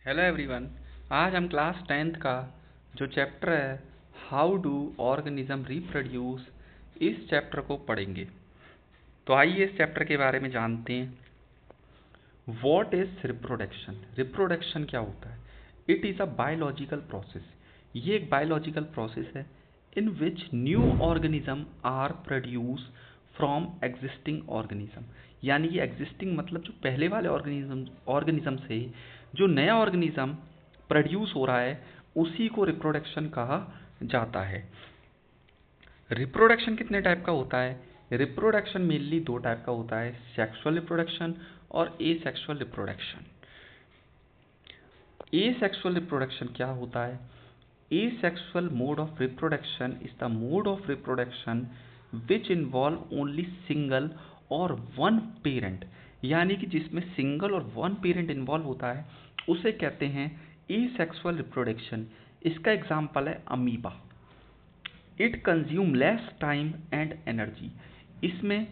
Hello everyone. आज हम class 10th का जो चैप्टर है हाउ डू ऑर्गेनिज्म रिप्रोड्यूस, इस चैप्टर को पढ़ेंगे। तो आइए इस चैप्टर के बारे में जानते हैं। What is reproduction? रिप्रोडक्शन क्या होता है? It is a biological process. ये एक बायोलॉजिकल प्रोसेस है in which new organism are produce from existing organism. यानी कि एग्जिस्टिंग मतलब जो पहले वाले ऑर्गेनिज्म से जो नया ऑर्गेनिज्म प्रोड्यूस हो रहा है उसी को रिप्रोडक्शन कहा जाता है। रिप्रोडक्शन कितने टाइप का होता है? रिप्रोडक्शन मेनली दो टाइप का होता है, सेक्सुअल रिप्रोडक्शन और एसेक्सुअल रिप्रोडक्शन। एसेक्सुअल रिप्रोडक्शन क्या होता है? Asexual mode of reproduction is the mode of reproduction which involve only single और one parent, यानी कि जिसमें सिंगल और वन पेरेंट इन्वॉल्व होता है उसे कहते हैं एसेक्सुअल रिप्रोडक्शन। इसका एग्जाम्पल है amoeba. It consume less time and energy. इसमें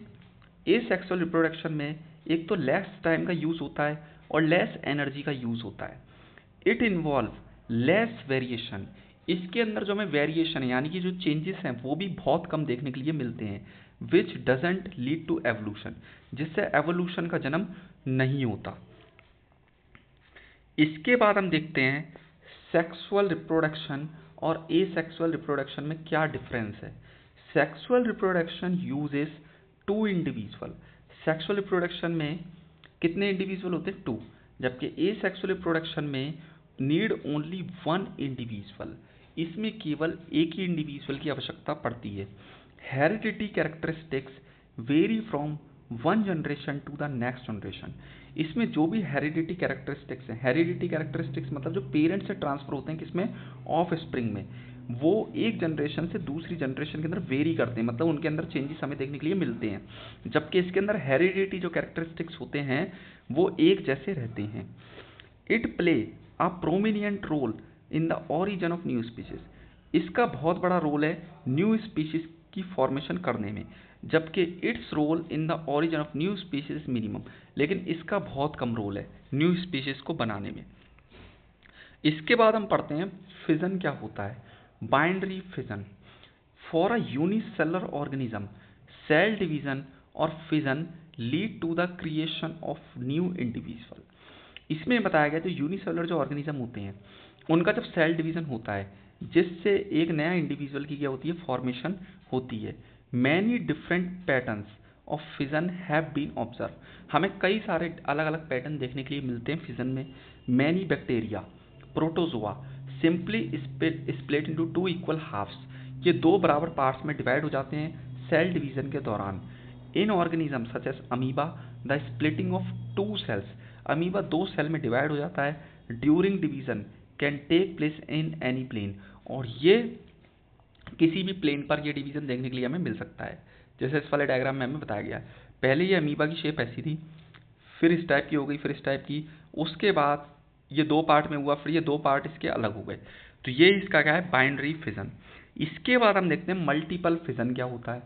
एसेक्सुअल रिप्रोडक्शन में एक तो लेस टाइम का यूज़ होता है और लेस एनर्जी का यूज़ होता है। It involve less variation. इसके अंदर जो हमें वेरिएशन यानी कि जो चेंजेस हैं वो भी बहुत कम देखने के लिए मिलते हैं। Which doesn't lead to evolution, जिससे एवोल्यूशन का जन्म नहीं होता। इसके बाद हम देखते हैं सेक्सुअल रिप्रोडक्शन और एसेक्सुअल रिप्रोडक्शन में क्या डिफरेंस है। Sexual reproduction uses two individual. Sexual reproduction में कितने इंडिविजुअल होते हैं? टू। जबकि एसेक्सुअल रिप्रोडक्शन में नीड ओनली वन इंडिविजुअल। इसमें केवल एक ही इंडिविजुअल की आवश्यकता पड़ती है। Heredity characteristics vary from one generation to the next generation. इसमें जो भी हेरिडिटी कैरेक्टरिस्टिक्स हैं, हेरिडिटी कैरेक्टरिस्टिक्स मतलब जो पेरेंट्स से ट्रांसफर होते हैं किसमें? ऑफ स्प्रिंग में, वो एक जनरेशन से दूसरी जनरेशन के अंदर वेरी करते हैं, मतलब उनके अंदर चेंजेस हमें देखने के लिए मिलते हैं। जबकि इसके अंदर हेरिडिटी जो कैरेक्टरिस्टिक्स होते हैं वो एक जैसे रहते हैं। It play a prominent role in the origin of new species. इसका बहुत बड़ा रोल है न्यू स्पीशीज की फॉर्मेशन करने में, जबकि its role in the origin of new species minimum. लेकिन इसका बहुत कम रोल है न्यू स्पीशीज को बनाने में। इसके बाद हम पढ़ते हैं फिजन क्या होता है। Binary fission for a unicellular organism, cell division और fission lead to the creation of new individual. इसमें बताया गया जो यूनिसेलुलर जो ऑर्गेनिज्म होते हैं उनका जब सेल डिवीजन होता है जिससे एक नया इंडिविजुअल की क्या होती है? फॉर्मेशन होती है। Many different patterns of fission have been observe. हमें कई सारे अलग अलग पैटर्न देखने के लिए मिलते हैं फिजन में। Many bacteria, protozoa simply split into two equal halves. ये दो बराबर पार्ट्स में डिवाइड हो जाते हैं सेल डिवीजन के दौरान। In organism such as amoeba the splitting of two cells. Amoeba दो सेल में डिवाइड हो जाता है during division can take place in any plane. और ये किसी भी प्लेन पर ये डिवीजन देखने के लिए हमें मिल सकता है। जैसे इस वाले डायग्राम में हमें बताया गया है। पहले ये अमीबा की शेप ऐसी थी, फिर इस टाइप की हो गई, फिर इस टाइप की, उसके बाद ये दो पार्ट में हुआ, फिर ये दो पार्ट इसके अलग हो गए। तो ये इसका क्या है? Binary fission. इसके बाद हम देखते हैं मल्टीपल फिजन क्या होता है।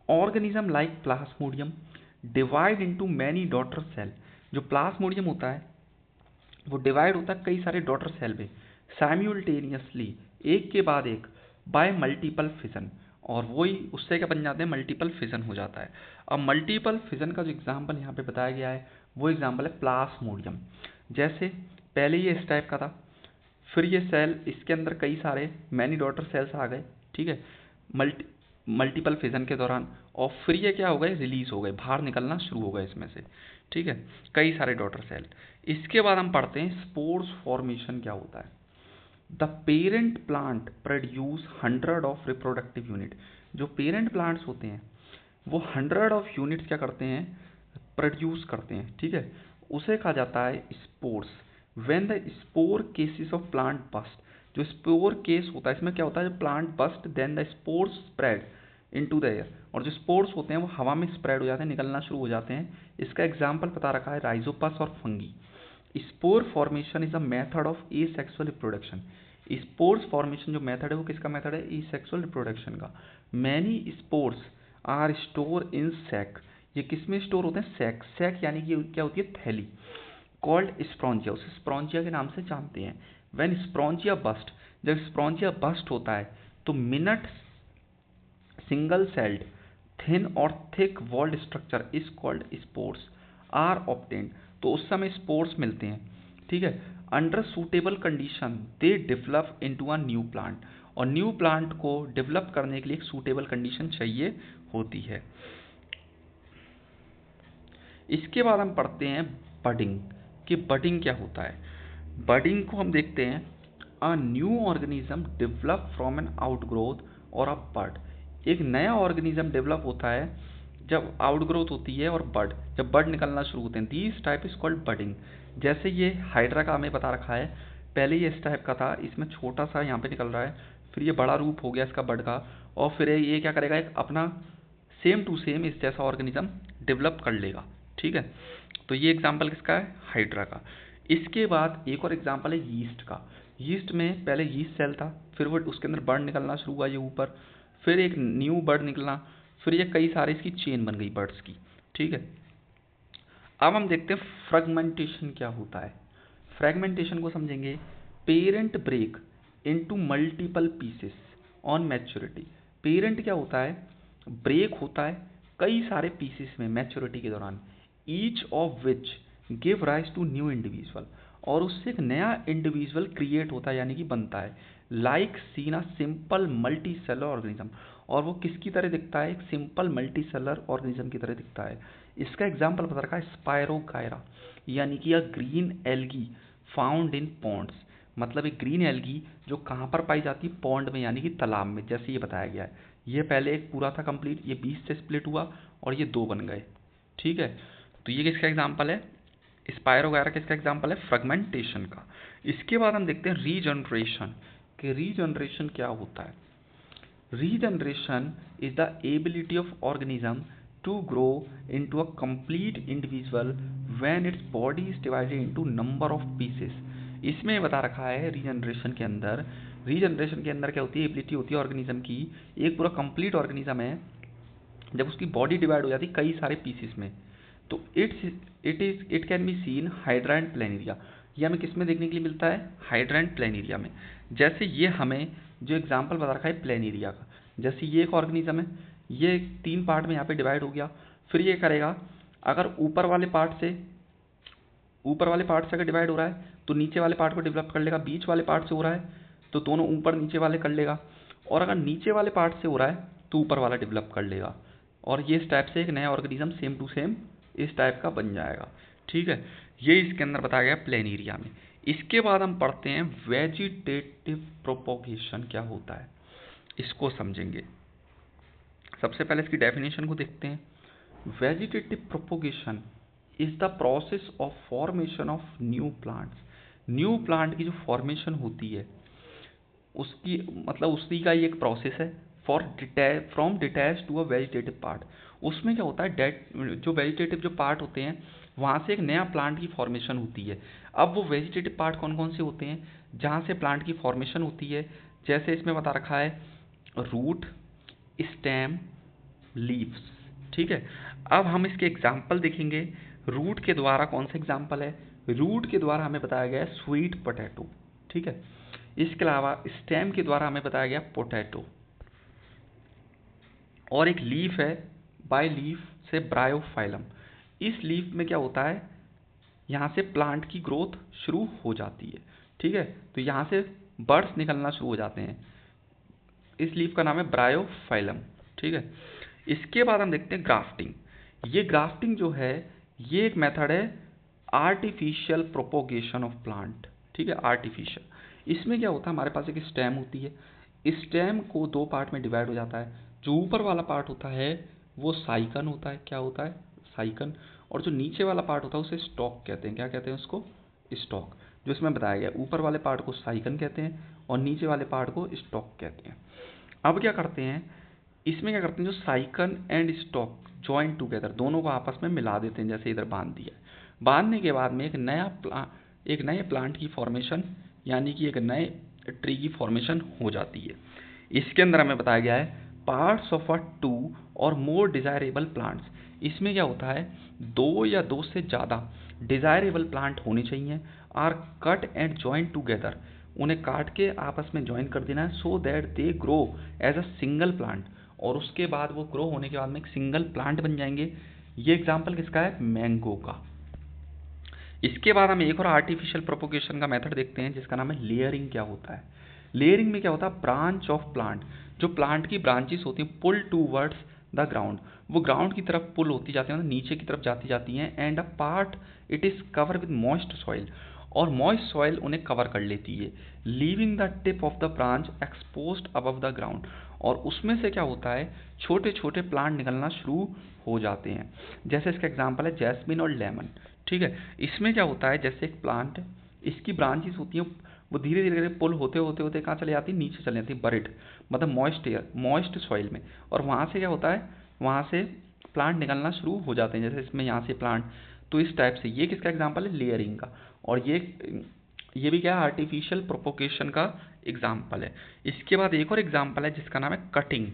Organism like plasmodium divide into many daughter cell. जो प्लाज्मोडियम होता है वो डिवाइड होता है कई सारे डॉटर सेल में साइमल्टेनियसली, एक के बाद एक, बाय मल्टीपल फिजन। और वही उससे क्या बन जाते हैं? मल्टीपल फिजन हो जाता है। अब मल्टीपल फिजन का जो एग्जाम्पल यहाँ पे बताया गया है वो एग्जाम्पल है प्लाज्मोडियम। जैसे पहले ये इस टाइप का था, फिर ये सेल इसके अंदर कई सारे मैनी डॉटर सेल्स आ गए, ठीक है, मल्टी मल्टीपल फिजन के दौरान। और फिर ये क्या हो गए? रिलीज हो गए, बाहर निकलना शुरू हो गए इसमें से, ठीक है, कई सारे डॉटर सेल। इसके बाद हम पढ़ते हैं स्पोर्स फॉर्मेशन क्या होता है। The parent plant produce 100 of reproductive unit. जो पेरेंट प्लांट्स होते हैं वो 100 ऑफ यूनिट्स क्या करते हैं? प्रोड्यूस करते हैं, ठीक है। उसे कहा जाता है spores. When the spore cases of plant burst. जो स्पोर केस होता है इसमें क्या होता है? जब plant burst then the spores spread into the air. और जो स्पोर्स होते हैं वो हवा में स्प्रेड हो जाते हैं, निकलना शुरू हो जाते हैं। इसका एग्जाम्पल पता रखा है राइजोपस और fungi. Spore formation is a method of asexual reproduction. Spores formation जो मेथड है वो किसका मेथड है? एसेक्सुअल रिप्रोडक्शन का। Many spores are store in sac. ये किस में स्टोर होते हैं? सैक। सैक यानी कि क्या होती है? थैली। कॉल्ड स्प्रॉन्जिया, उसे स्प्रॉन्जिया के नाम से जानते हैं। व्हेन स्प्रॉन्जिया बस्ट, जब स्प्रॉन्जिया बस्ट होता है तो मिनट सिंगल सेल्ड थिन और thick walled structure is called spores are obtained, तो उस समय स्पोर्स मिलते हैं, ठीक है। Under suitable condition they develop into a new plant, और न्यू प्लांट को डेवलप करने के लिए एक सूटेबल कंडीशन चाहिए होती है। इसके बाद हम पढ़ते हैं बडिंग, कि बडिंग क्या होता है। बडिंग को हम देखते हैं, a new organism develop from an outgrowth और अ बड, एक नया ऑर्गेनिज्म डेवलप होता है जब आउटग्रोथ होती है और बड, जब बड निकलना शुरू होते हैं। This type is called budding. जैसे ये हाइड्रा का हमें बता रखा है, पहले ये इस टाइप का था, इसमें छोटा सा यहाँ पे निकल रहा है, फिर ये बड़ा रूप हो गया इसका बड का, और फिर ये क्या करेगा, एक अपना सेम टू सेम इस जैसा ऑर्गेनिज्म डेवलप कर लेगा, ठीक है। तो ये एग्जाम्पल किसका है, हाइड्रा का। इसके बाद एक और एग्जाम्पल है यीस्ट का। यीस्ट में पहले यीस्ट सेल था, फिर वो उसके अंदर बर्ड निकलना शुरू हुआ ये ऊपर, फिर एक न्यू बर्ड निकलना, फिर ये कई सारे इसकी चेन बन गई बर्ड्स की, ठीक है। अब हम देखते हैं फ्रेगमेंटेशन क्या होता है। फ्रेगमेंटेशन को समझेंगे, parent break into multiple pieces on maturity. Parent क्या होता है, ब्रेक होता है कई सारे पीसेस में मैच्योरिटी के दौरान, each of which give rise to new individual, और उससे एक नया इंडिविजुअल क्रिएट होता है यानी कि बनता है। Like seen a simple multi cellular organism, और वो किसकी तरह दिखता है, एक सिंपल मल्टी सेलर ऑर्गेनिज्म की तरह दिखता है। इसका एग्जाम्पल बता रखा है स्पायरोगायरा, यानी कि a green algae found in ponds, मतलब एक ग्रीन एल्गी जो कहाँ पर पाई जाती है, पॉन्ड में यानी कि तालाब में, जैसे ये बताया गया है। ये पहले एक पूरा था कंप्लीट, ये 20 से स्प्लिट हुआ और ये 2 बन गए, ठीक है। तो ये किसका एग्जाम्पल है, स्पायरोगायरा किसका एग्जाम्पल है, फ्रेगमेंटेशन का। इसके बाद हम देखते हैं रीजनरेशन, कि रीजनरेशन क्या होता है। Regeneration is the ability of organism to grow into a complete individual when its body is divided into number of pieces। इसमें बता रखा है रीजनरेशन के अंदर, रीजनरेशन के अंदर क्या होती है, एबिलिटी होती है ऑर्गेनिज्म की, एक पूरा कंप्लीट ऑर्गेनिज्म है, जब उसकी बॉडी डिवाइड हो जाती है कई सारे पीसेस में, तो it can be seen hydra and planaria. ये हमें किस में देखने के लिए मिलता है, हाइड्रा एंड प्लेनेरिया में। जैसे ये हमें जो एग्जाम्पल बता रखा है प्लेनेरिया का, जैसे ये एक ऑर्गेनिज्म है, ये 3 पार्ट में यहाँ पे डिवाइड हो गया, फिर ये करेगा, अगर ऊपर वाले पार्ट से अगर डिवाइड हो रहा है तो नीचे वाले पार्ट को डेवलप कर लेगा, बीच वाले पार्ट से हो रहा है तो दोनों ऊपर नीचे वाले कर लेगा, और अगर नीचे वाले पार्ट से हो रहा है तो ऊपर वाला डेवलप कर लेगा, और ये इस टाइप से एक नया ऑर्गेनिज्म सेम टू सेम इस टाइप का बन जाएगा, ठीक है। ये इसके अंदर बताया गया प्लेनेरिया में। इसके बाद हम पढ़ते हैं वेजिटेटिव प्रोपोगेशन क्या होता है, इसको समझेंगे। सबसे पहले इसकी डेफिनेशन को देखते हैं। Vegetative propagation is the process of formation of new plants. New plant की जो फॉर्मेशन होती है उसकी मतलब उसी का ही एक प्रोसेस है, from detach to a vegetative part. उसमें क्या होता है, जो वेजिटेटिव जो पार्ट होते हैं वहाँ से एक नया प्लांट की फॉर्मेशन होती है। अब वो वेजिटेटिव पार्ट कौन कौन से होते हैं जहाँ से प्लांट की फॉर्मेशन होती है, जैसे इसमें बता रखा है रूट, स्टेम, लीव्स, ठीक है। अब हम इसके एग्जाम्पल देखेंगे। रूट के द्वारा कौन सा एग्जाम्पल है, रूट के द्वारा हमें बताया गया है स्वीट पोटैटो, ठीक है। इसके अलावा स्टेम के द्वारा हमें बताया गया पोटैटो, और एक लीफ है, बाय लीफ से ब्रायोफाइलम। इस लीफ में क्या होता है, यहाँ से प्लांट की ग्रोथ शुरू हो जाती है, ठीक है। तो यहाँ से बर्ड्स निकलना शुरू हो जाते हैं, इस लीफ का नाम है ब्रायोफाइलम, ठीक है। इसके बाद हम देखते हैं ग्राफ्टिंग। ये ग्राफ्टिंग जो है ये एक मेथड है आर्टिफिशियल प्रोपोगेशन ऑफ प्लांट, ठीक है, आर्टिफिशियल। इसमें क्या होता है, हमारे पास एक स्टेम होती है, स्टेम को 2 पार्ट में डिवाइड हो जाता है। जो ऊपर वाला पार्ट होता है वो साइकन होता है, क्या होता है, साइकन, और जो नीचे वाला पार्ट होता है उसे स्टॉक कहते हैं, क्या कहते हैं उसको, स्टॉक। जो इसमें बताया गया ऊपर वाले पार्ट को साइकन कहते हैं और नीचे वाले पार्ट को स्टॉक कहते हैं। अब क्या करते हैं, इसमें क्या करते हैं, जो साइकन एंड स्टॉक जॉइन टुगेदर, दोनों को आपस में मिला देते हैं, जैसे इधर बांध दिया। बांधने के बाद में एक नए प्लांट की फॉर्मेशन यानी कि एक नए ट्री की फॉर्मेशन हो जाती है। इसके अंदर हमें बताया गया है पार्ट्स ऑफ अ 2 और मोर डिजायरेबल प्लांट्स। इसमें क्या होता है, 2 या 2 से ज़्यादा डिजायरेबल प्लांट होने चाहिए, are cut and join together, उन्हें काट के आपस में ज्वाइन कर देना है, so that they grow as a single plant, और उसके बाद वो ग्रो होने के बाद में एक सिंगल प्लांट बन जाएंगे। ये एग्जाम्पल किसका है? मैंगो का। इसके बाद हम एक और आर्टिफिशियल प्रोपोगेशन का मेथड देखते हैं जिसका नाम है लेयरिंग। क्या होता है लेयरिंग में? क्या होता है, ब्रांच ऑफ प्लांट, जो प्लांट की ब्रांचेस होती हैं पुल टूवर्ड्स द ग्राउंड, वो ग्राउंड की तरफ पुल होती जाती है, मतलब नीचे की तरफ जाती जाती हैं, and a part it is cover with moist soil, और मॉइस्ट सॉइल उन्हें कवर कर लेती है, leaving the tip of the branch exposed above the ground, और उसमें से क्या होता है, छोटे छोटे प्लांट निकलना शुरू हो जाते हैं। जैसे इसका एग्जांपल है जैस्मिन और लेमन। ठीक है, इसमें क्या होता है, जैसे एक प्लांट है, इसकी ब्रांचेस होती हैं, वो धीरे धीरे पुल होते होते होते कहाँ चले जाती है, नीचे चले जाती है, बरिड, मतलब मॉइस्ट एयर, मॉइस्ट सॉइल में, और वहाँ से क्या होता है, वहाँ से प्लांट निकलना शुरू हो जाते हैं, जैसे इसमें यहाँ से प्लांट। तो इस टाइप से ये किसका एग्जाम्पल है, लेयरिंग का। और ये भी क्या है, आर्टिफिशियल प्रोपोगेशन का एग्जाम्पल है। इसके बाद एक और एग्जाम्पल है जिसका नाम है कटिंग।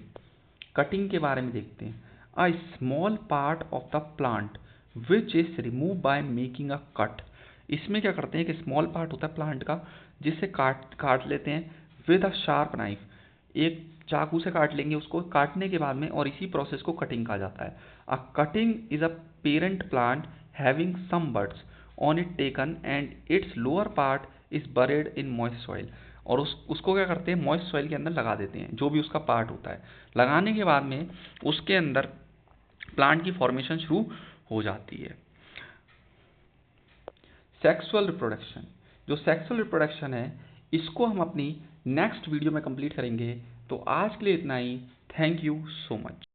कटिंग के बारे में देखते हैं। A small part of the plant which is remove by making a cut, इसमें क्या करते हैं, कि स्मॉल पार्ट होता है प्लांट का जिससे काट लेते हैं विद अ शार्प नाइफ, एक चाकू से काट लेंगे उसको, काटने के बाद में, और इसी प्रोसेस को कटिंग कहा जाता है। A cutting is a parent plant having some buds on it taken and its lower part is buried in moist soil, और उसको क्या करते हैं, मॉइस्ट सॉइल के अंदर लगा देते हैं, जो भी उसका पार्ट होता है। लगाने के बाद में उसके अंदर प्लांट की फॉर्मेशन शुरू हो जाती है। सेक्सुअल रिप्रोडक्शन, जो सेक्सुअल रिप्रोडक्शन है, इसको हम अपनी नेक्स्ट वीडियो में कंप्लीट करेंगे। तो आज के लिए इतना ही। Thank you so much.